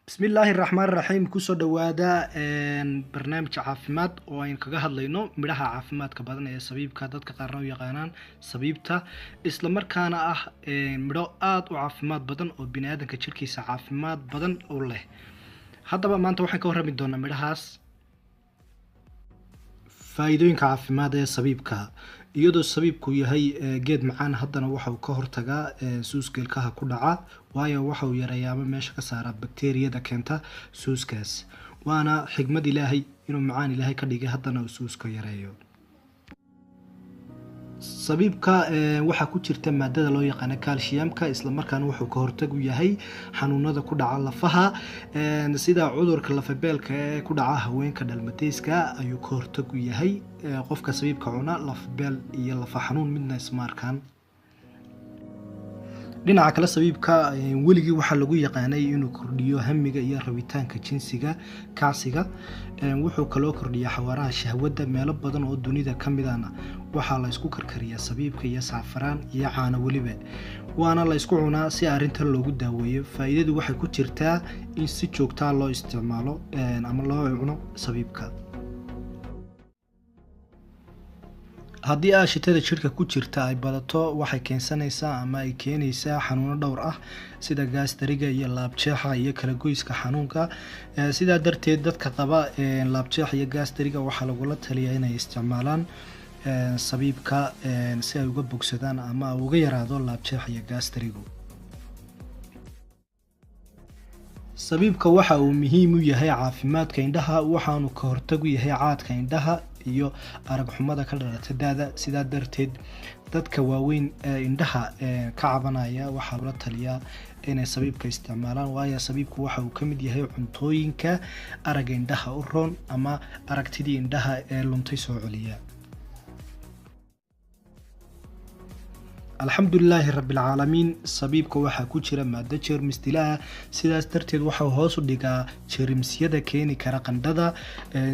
بسم الله الرحمن الرحيم كسو دوادا برنامج عافماد oo aan kaga hadlayno midhaha caafimaadka badan ee sabiibka dadka qaarna u yaqaanaan sabiibta isla markaana ah midho aad u caafimaad badan oo bini'aadanka jirkiisa caafimaad badan u leh haddaba maanta waxaan ka warrami doonaa midhahaas faa'iidooyinka caafimaad ee sabiibka iyadoo sabiibku yahay geed macaan haddana waxa uu ka hortagaa suuskeelkaha ku dhaca waayo waxa uu yareeyaa meesha ka saara bakteeriyada keenta suuskaas waana xigmad ilaahay inuu macaan ilaahay ka dhigay haddana uu suuska yareeyo sabiibka waxa ku jirta maadada loo yaqaan calciumka isla markaana wuxuu ka hortag u yahay xanuunada ku dhaca lafaha sida cudurka lafabeelka ee ku dhaca haweenka dhalmateyska ayuu ka hortag u yahay qofka sabiibka cuna lafabeel iyo lafa xanuun midna isma arkaan dhinaca kale sabiibka weligii waxa lagu yaqaanay inuu kordhiyo hamiga iyo rabitaanka jinsiga kacsiga wuxuu kaloo kordhiyaa xawaaraha shahwada meelo badan oo dunida ka mid ah waxa la isku karkariyaa sabiibka iyo safaraan iyo caano waliba waana la isku cunaa si arintan loogu daaweeyo faa'iidadu waxay ku jirtaa in si joogto ah loo isticmaalo ama loo cuno sabiibka haddii aashitada jirka ku jirta ay badato waxay keensanaysaa ama ay keenaysaa xanuuno dhowr ah sida gaastariga iyo laabjeexa iyo kala goyska xanuunka sidaa darteed dadka qaba laabjeex iyo gaastariga waxaa lagula taliyaa inay isticmaalaan sabiibka si ay uga bogsadaan ama uga yaraado laabjeex iyo gaastarigu sabiibka waxa uu muhiim u yahay caafimaadka indhaha waxaanu ka hortag u yahay caadka indhaha iyo arag xumada ka dhalata daada sidaa darteed dadka waaweyn ee indhaha ka cabanaya waxaa loo taliyaa inay sabiibka isticmaalaan waayo sabiibku waxa uu ka mid yahay cuntooyinka aragga indhaha u roon ama aragtidii indhaha ee luntay soo celiya alxamdulilaahi rabbilcaalamiin sabiibka waxaa ku jira maado jeermis dilaa sidaas darteed waxaa hoos u dhigaa jeermisyada keeni kara qandhada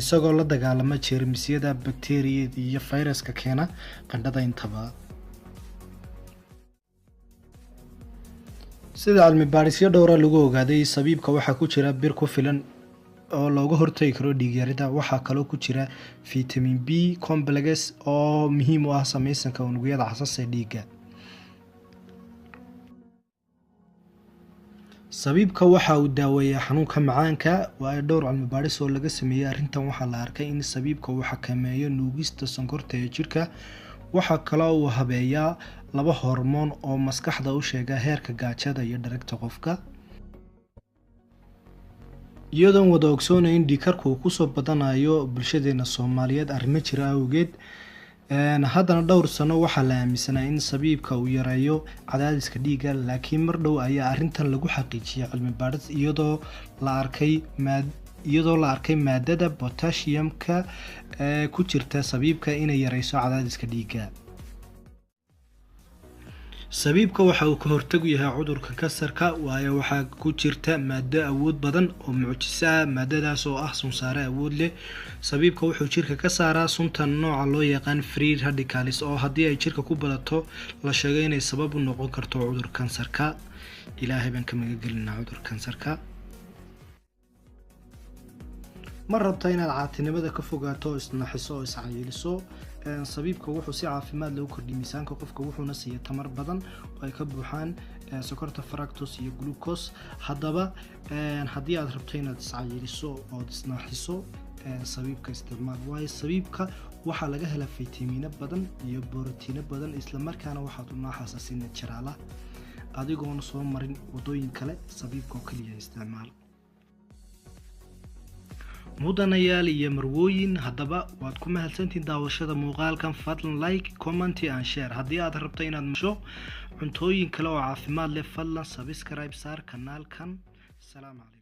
isagoo la dagaalama jeermisyada bakteeriyada iyo fayraska keena qandhada intaba sida cilmi baarisyo dhowra lagu ogaaday sabiibka waxaa ku jira bir ku filan oo looga hortagi karo dhiig yarida waxaa kaloo ku jira vitamin B complex oo muhiim u ah samaysanka unugyada xasaas ee dhiigga sabiibka waxa uu daaweeyaa xanuunka macaanka waa dhowr cilmi baaris oo laga sameeyay arrintan waxaa la arkay in sabiibka uu xakameeyo nuugista sonkorta ee jirka waxa kaloo uu habeeyaa laba hormoon oo maskaxda u sheega heerka gaajada iyo dheregta qofka iyadoon wada ogsoonayn dhiigkarku uu kusoo badanayo bulshadeena Soomaaliyeed arrimo jira awgeed haddana dhowr sano waxaa la aaminsanaa in sabiibka uu yareeyo cadaadiska dhiigga laakiin mar dhow ayaa arrintan lagu xaqiijiyay cilmi baaris iyadoo la arkay maadada potassiumka ku jirta sabiibka inay yareyso cadaadiska dhiigga sabiibka waxa uu ka hortag u yahay cudurka kansarka waayo waxaa ku jirta maado awood badan oo mucjiso ah maadadaas oo ah sun saare awood leh sabiibka wuxuu jirka ka saaraa sunta nooca loo yaqaan free radicals oo haddii ay jirka ku badato la sheegay inay sabab u noqon karto cudurka kansarka ilaahay baan ka magagelinaa cudurka kansarka ma rabta inaad caatinimada ka fogaato isnaxiso oo iscaayiliso sabiibka wuxuu si caafimaad leh u kordhiyaa miisaanka qofka wuxuuna siiyaa tamar badan oo ay ka buuxaan sokorta fructose iyo glucose haddaba haddii aad rabto inaad iscaayiliso oo isnaxiso sabiibka isticmaal waayo sabiibka waxaa laga helaa fitamiino badan iyo borotiino badan isla markaana waxaad u naaxaysaa si natural ah adigoona soo marin wadooyin kale sabiibka oo kaliya isticmaal mudanayaal iyo marwooyin haddaba waad ku mahadsantihiin daawashada muuqaalkan fadlan like comment and share haddii aad rabto inaad masho cuntooyin kale oo caafimaad leh fadlan subscribe saar kanaalkan salaam calaykum